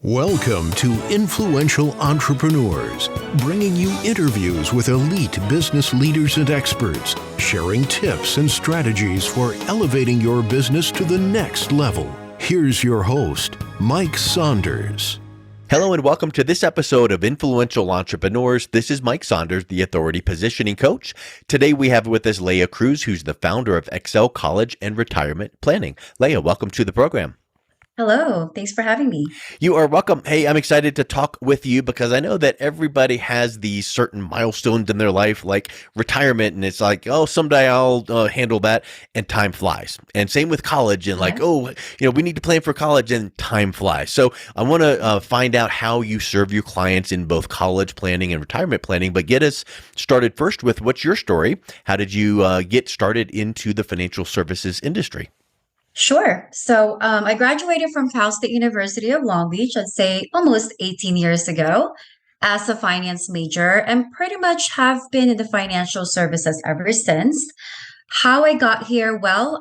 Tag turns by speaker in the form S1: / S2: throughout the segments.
S1: Welcome to Influential Entrepreneurs, bringing you interviews with elite business leaders and experts, sharing tips and strategies for elevating your business to the next level. Here's your host, Mike Saunders.
S2: Hello and welcome to this episode of Influential Entrepreneurs. This is Mike Saunders, the Authority Positioning Coach. Today we have with us Leah Cruz, who's the founder of Excel College and Retirement Planning. Leah, welcome to the program.
S3: Hello, thanks for having me.
S2: You are welcome. Hey, I'm excited to talk with you because I know that everybody has these certain milestones in their life, like retirement, and it's like, oh, someday I'll handle that, and time flies. And same with college, and we need to plan for college, and time flies. So I want to find out how you serve your clients in both college planning and retirement planning, but get us started first with what's your story? How did you get started into the financial services industry?
S3: Sure. So I graduated from Cal State University of Long Beach, I'd say almost 18 years ago, as a finance major, and pretty much have been in the financial services ever since. How I got here, well,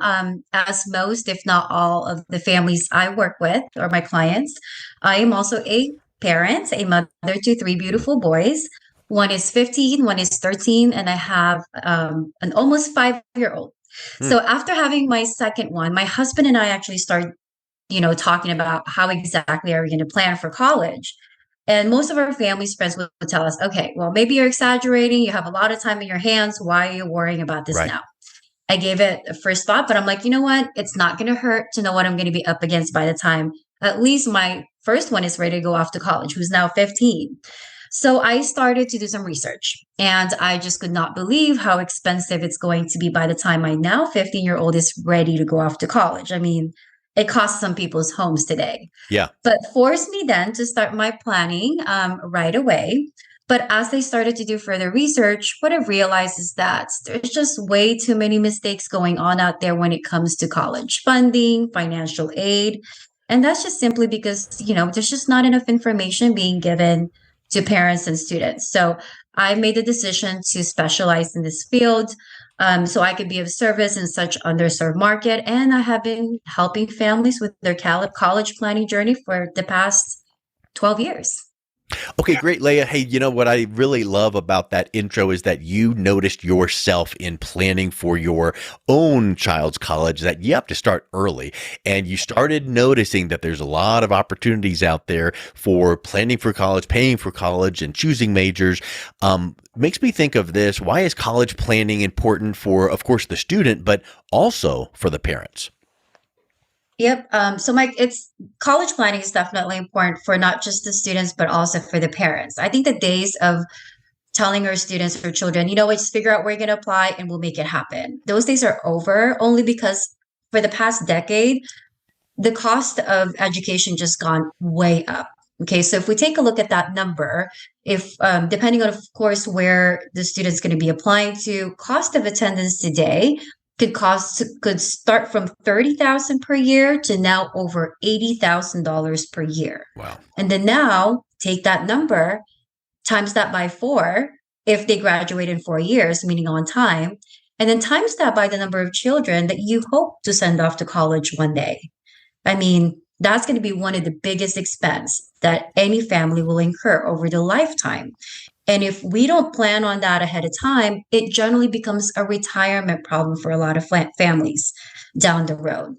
S3: as most, if not all, of the families I work with or my clients, I am also a parent, a mother to three beautiful boys. One is 15, one is 13, and I have an almost 5-year-old. So after having my second one, my husband and I actually started, talking about how exactly are we going to plan for college. And most of our family's friends would tell us, okay, well, maybe you're exaggerating. You have a lot of time in your hands. Why are you worrying about this now? I gave it a first thought, but I'm like, you know what? It's not going to hurt to know what I'm going to be up against by the time at least my first one is ready to go off to college, who's now 15. So I started to do some research, and I just could not believe how expensive it's going to be by the time my now 15-year-old is ready to go off to college. I mean, it costs some people's homes today.
S2: Yeah.
S3: But forced me then to start my planning right away. But as I started to do further research, what I've realized is that there's just way too many mistakes going on out there when it comes to college funding, financial aid. And that's just simply because, there's just not enough information being given to parents and students. So I made the decision to specialize in this field so I could be of service in such underserved market. And I have been helping families with their college planning journey for the past 12 years.
S2: Okay, great, Leah. Hey, you know what I really love about that intro is that you noticed yourself in planning for your own child's college that you have to start early. And you started noticing that there's a lot of opportunities out there for planning for college, paying for college, and choosing majors. Makes me think of this. Why is college planning important for, of course, the student, but also for the parents?
S3: Yep. So Mike, college planning is definitely important for not just the students, but also for the parents. I think the days of telling our students or children, just figure out where you're going to apply and we'll make it happen. Those days are over only because for the past decade, the cost of education just gone way up. Okay. So if we take a look at that number, if depending on, of course, where the student's going to be applying to, cost of attendance today could start from $30,000 per year to now over $80,000 per year.
S2: Wow.
S3: And then now take that number, times that by 4, if they graduate in 4 years, meaning on time, and then times that by the number of children that you hope to send off to college one day. I mean, that's going to be one of the biggest expense that any family will incur over the lifetime. And if we don't plan on that ahead of time, it generally becomes a retirement problem for a lot of families down the road.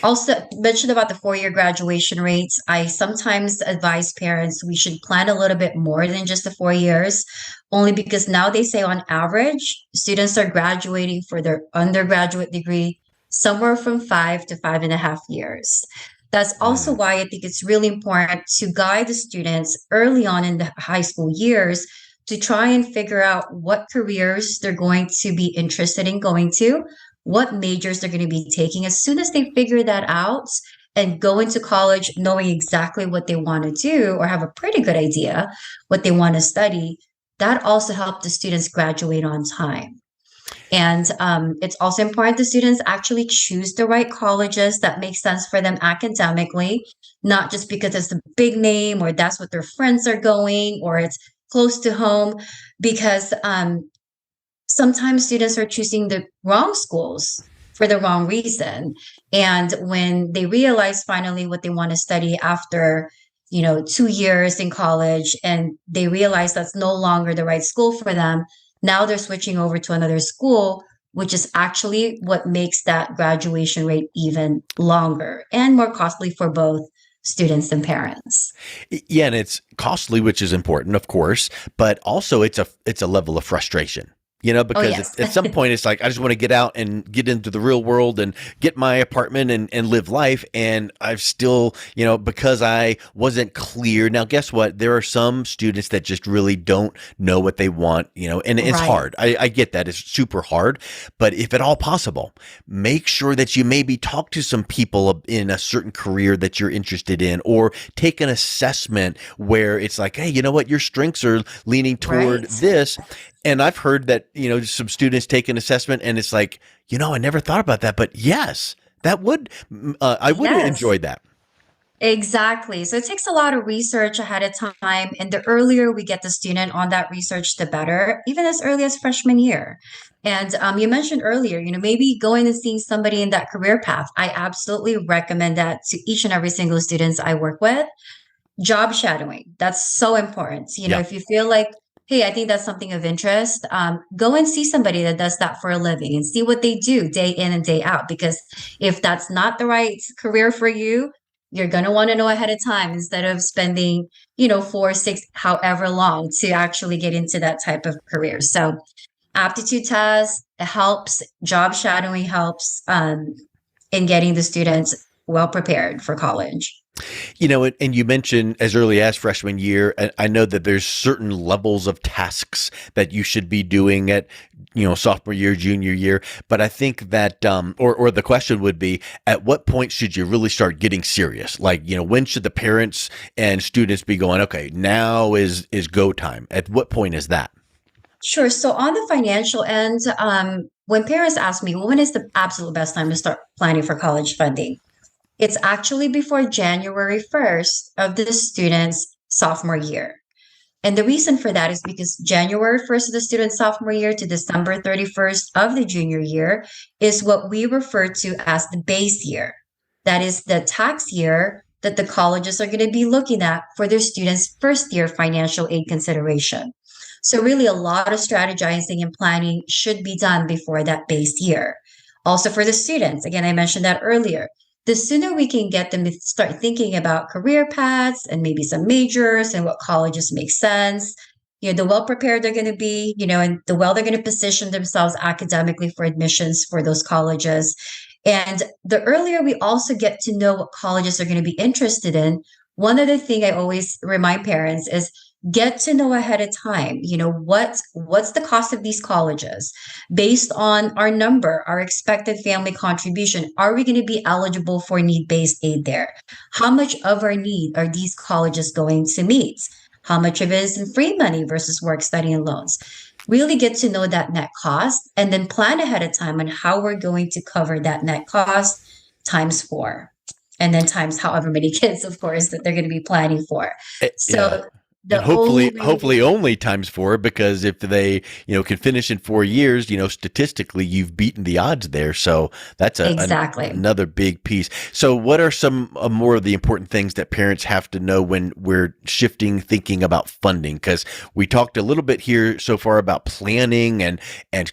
S3: Also, mentioned about the 4-year graduation rates. I sometimes advise parents we should plan a little bit more than just the 4 years, only because now they say on average, students are graduating for their undergraduate degree somewhere from 5 to 5.5 years. That's also why I think it's really important to guide the students early on in the high school years to try and figure out what careers they're going to be interested in going to, what majors they're going to be taking. As soon as they figure that out and go into college knowing exactly what they want to do or have a pretty good idea what they want to study, that also helps the students graduate on time. And it's also important the students actually choose the right colleges that make sense for them academically, not just because it's a big name or that's what their friends are going or it's close to home, because sometimes students are choosing the wrong schools for the wrong reason. And when they realize finally what they want to study after, 2 years in college, and they realize that's no longer the right school for them, now they're switching over to another school, which is actually what makes that graduation rate even longer and more costly for both students and parents.
S2: Yeah, and it's costly, which is important, of course, but also it's a level of frustration.
S3: Oh,
S2: Because
S3: yes.
S2: at some point it's like, I just want to get out and get into the real world and get my apartment and live life. And I've still, because I wasn't clear. Now, guess what? There are some students that just really don't know what they want, and it's
S3: Right.
S2: hard. I get that. It's super hard. But if at all possible, make sure that you maybe talk to some people in a certain career that you're interested in, or take an assessment where it's like, hey, you know what? Your strengths are leaning toward
S3: Right.
S2: this. And I've heard that, some students take an assessment and it's like, I never thought about that, but yes, that would, I would
S3: Yes.
S2: enjoy that.
S3: Exactly. So it takes a lot of research ahead of time. And the earlier we get the student on that research, the better, even as early as freshman year. And you mentioned earlier, maybe going and seeing somebody in that career path. I absolutely recommend that to each and every single students I work with. Job shadowing, that's so important.
S2: Yeah.
S3: If you feel like, hey, I think that's something of interest, go and see somebody that does that for a living and see what they do day in and day out. Because if that's not the right career for you, you're going to want to know ahead of time instead of spending, 4, 6, however long to actually get into that type of career. So aptitude test helps, job shadowing helps in getting the students well prepared for college.
S2: And you mentioned as early as freshman year, and I know that there's certain levels of tasks that you should be doing at, sophomore year, junior year. But I think that, or the question would be, at what point should you really start getting serious? Like, when should the parents and students be going, okay, now is go time? At what point is that?
S3: Sure. So on the financial end, when parents ask me, well, when is the absolute best time to start planning for college funding? It's actually before January 1st of the student's sophomore year. And the reason for that is because January 1st of the student's sophomore year to December 31st of the junior year is what we refer to as the base year. That is the tax year that the colleges are going to be looking at for their students' first year financial aid consideration. So really a lot of strategizing and planning should be done before that base year. Also for the students, again, I mentioned that earlier, the sooner we can get them to start thinking about career paths and maybe some majors and what colleges make sense, the well prepared they're going to be, and the well they're going to position themselves academically for admissions for those colleges. And the earlier we also get to know what colleges are going to be interested in, one other thing I always remind parents is get to know ahead of time, what's the cost of these colleges based on our number, our expected family contribution. Are we going to be eligible for need-based aid there? How much of our need are these colleges going to meet? How much of it is in free money versus work study and loans? Really get to know that net cost and then plan ahead of time on how we're going to cover that net cost times 4. And then times however many kids, of course, that they're going to be planning for. So
S2: Yeah. And hopefully only times 4, because if they, can finish in 4 years, statistically you've beaten the odds there. So that's
S3: exactly
S2: another big piece. So what are some more of the important things that parents have to know when we're thinking about funding? Because we talked a little bit here so far about planning and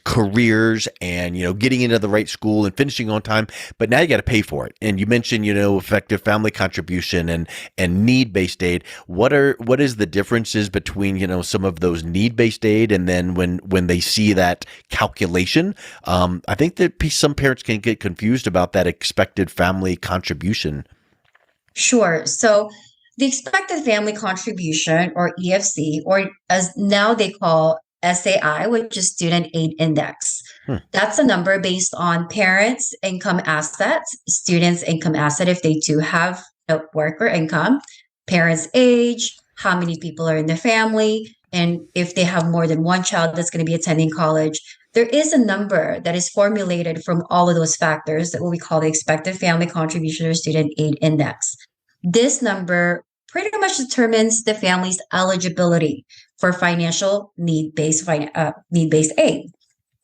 S2: careers and, getting into the right school and finishing on time, but now you got to pay for it. And you mentioned, effective family contribution and need-based aid. What is the differences between some of those need-based aid and then when they see that calculation? I think that some parents can get confused about that expected family contribution.
S3: Sure. So the expected family contribution, or EFC, or as now they call SAI, which is Student Aid Index. That's a number based on parents' income assets, students' income asset if they do have work or income, parents' age, how many people are in the family, and if they have more than one child that's going to be attending college. There is a number that is formulated from all of those factors, that what we call the expected family contribution or student aid index. This number pretty much determines the family's eligibility for financial need-based aid.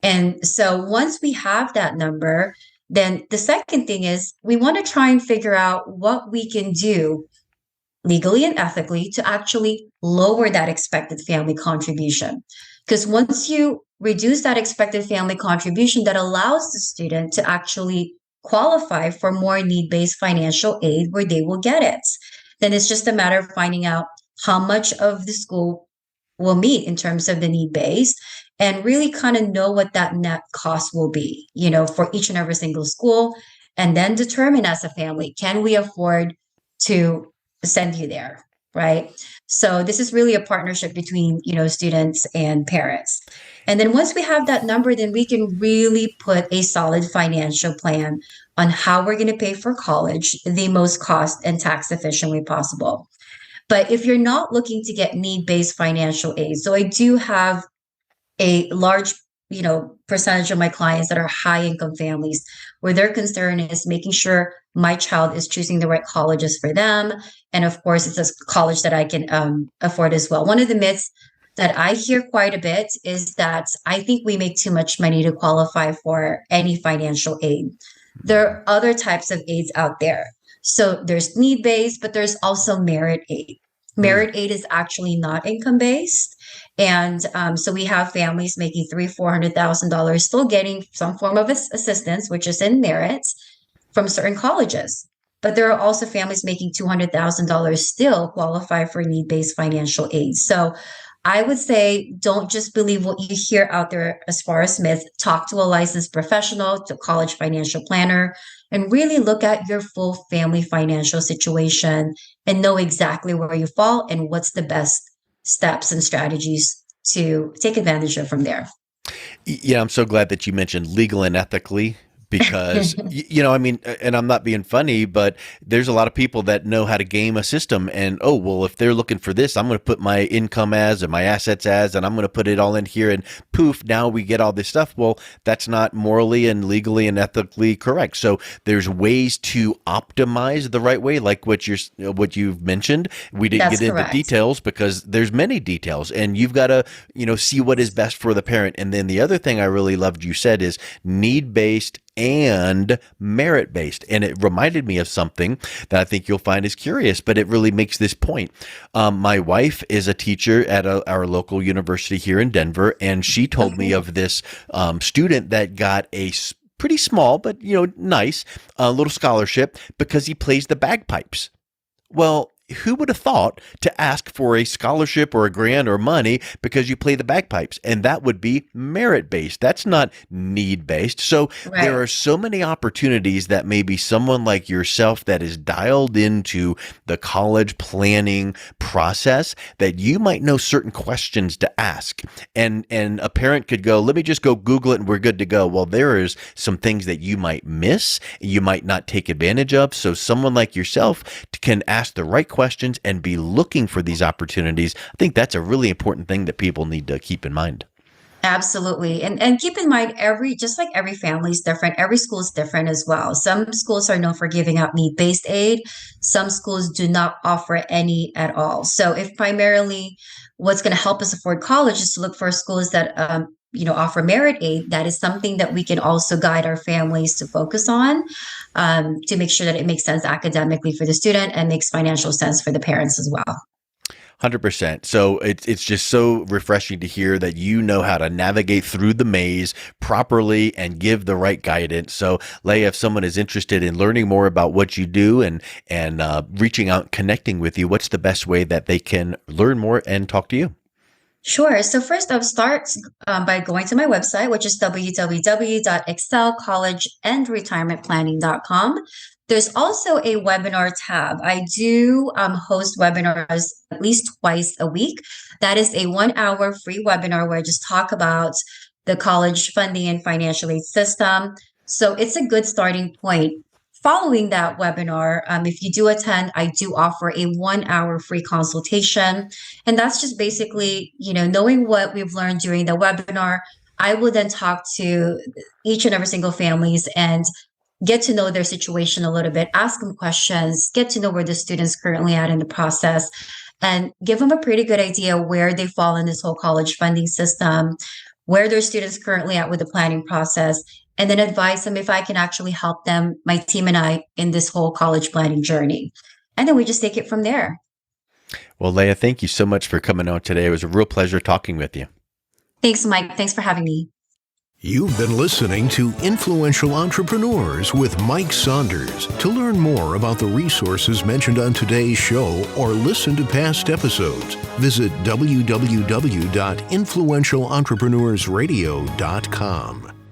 S3: And so once we have that number, Then the second thing is we want to try and figure out what we can do legally and ethically to actually lower that expected family contribution. Because once you reduce that expected family contribution, that allows the student to actually qualify for more need-based financial aid where they will get it. Then it's just a matter of finding out how much of the school will meet in terms of the need-based and really kind of know what that net cost will be, for each and every single school, and then determine as a family, can we afford to send you there, right? So this is really a partnership between, students and parents. And then once we have that number, then we can really put a solid financial plan on how we're going to pay for college the most cost and tax efficient way possible. But if you're not looking to get need-based financial aid, so I do have a large, percentage of my clients that are high income families where their concern is making sure my child is choosing the right colleges for them. And of course, it's a college that I can afford as well. One of the myths that I hear quite a bit is that I think we make too much money to qualify for any financial aid. There are other types of aids out there. So there's need based, but there's also merit aid. Merit aid is actually not income based. And so we have families making $300,000-$400,000 still getting some form of assistance, which is in merit from certain colleges. But there are also families making $200,000 still qualify for need-based financial aid. So I would say don't just believe what you hear out there as far as myths. Talk to a licensed professional, to a college financial planner, and really look at your full family financial situation and know exactly where you fall and what's the best steps and strategies to take advantage of from there.
S2: Yeah, I'm so glad that you mentioned legal and ethically because, I mean, and I'm not being funny, but there's a lot of people that know how to game a system and, oh, well, if they're looking for this, I'm going to put my income as and my assets as, and I'm going to put it all in here and poof, now we get all this stuff. Well, that's not morally and legally and ethically correct. So there's ways to optimize the right way, like what you've mentioned. We didn't get into details because there's many details and you've got to, see what is best for the parent. And then the other thing I really loved you said is need-based and merit-based. And it reminded me of something that I think you'll find is curious, but it really makes this point. My wife is a teacher at our local university here in Denver, and she told me of this student that got a pretty small, but nice little scholarship because he plays the bagpipes. Well, who would have thought to ask for a scholarship or a grant or money because you play the bagpipes? And that would be merit-based. That's not need-based. So There are so many opportunities that maybe someone like yourself that is dialed into the college planning process that you might know certain questions to ask. And a parent could go, let me just go Google it and we're good to go. Well, there is some things that you might miss, you might not take advantage of. So someone like yourself can ask the right questions and be looking for these opportunities. I think that's a really important thing that people need to keep in mind.
S3: Absolutely. And keep in mind, just like every family is different, every school is different as well. Some schools are known for giving out need-based aid. Some schools do not offer any at all. So if primarily what's going to help us afford college is to look for schools that offer merit aid, that is something that we can also guide our families to focus on, to make sure that it makes sense academically for the student and makes financial sense for the parents as well.
S2: 100%. So it's just so refreshing to hear that you know how to navigate through the maze properly and give the right guidance. So Leah, if someone is interested in learning more about what you do and reaching out, connecting with you, what's the best way that they can learn more and talk to you?
S3: Sure. So first I'll start by going to my website, which is www.excelcollegeandretirementplanning.com. There's also a webinar tab. I do host webinars at least twice a week. That is a 1-hour free webinar where I just talk about the college funding and financial aid system. So it's a good starting point. Following that webinar, if you do attend, I do offer a 1-hour free consultation. And that's just basically, knowing what we've learned during the webinar, I will then talk to each and every single families and get to know their situation a little bit, ask them questions, get to know where the student's currently at in the process, and give them a pretty good idea where they fall in this whole college funding system, where their students currently at with the planning process, and then advise them if I can actually help them, my team and I, in this whole college planning journey. And then we just take it from there.
S2: Well, Leah, thank you so much for coming out today. It was a real pleasure talking with you.
S3: Thanks, Mike. Thanks for having me.
S1: You've been listening to Influential Entrepreneurs with Mike Saunders. To learn more about the resources mentioned on today's show or listen to past episodes, visit www.influentialentrepreneurssradio.com.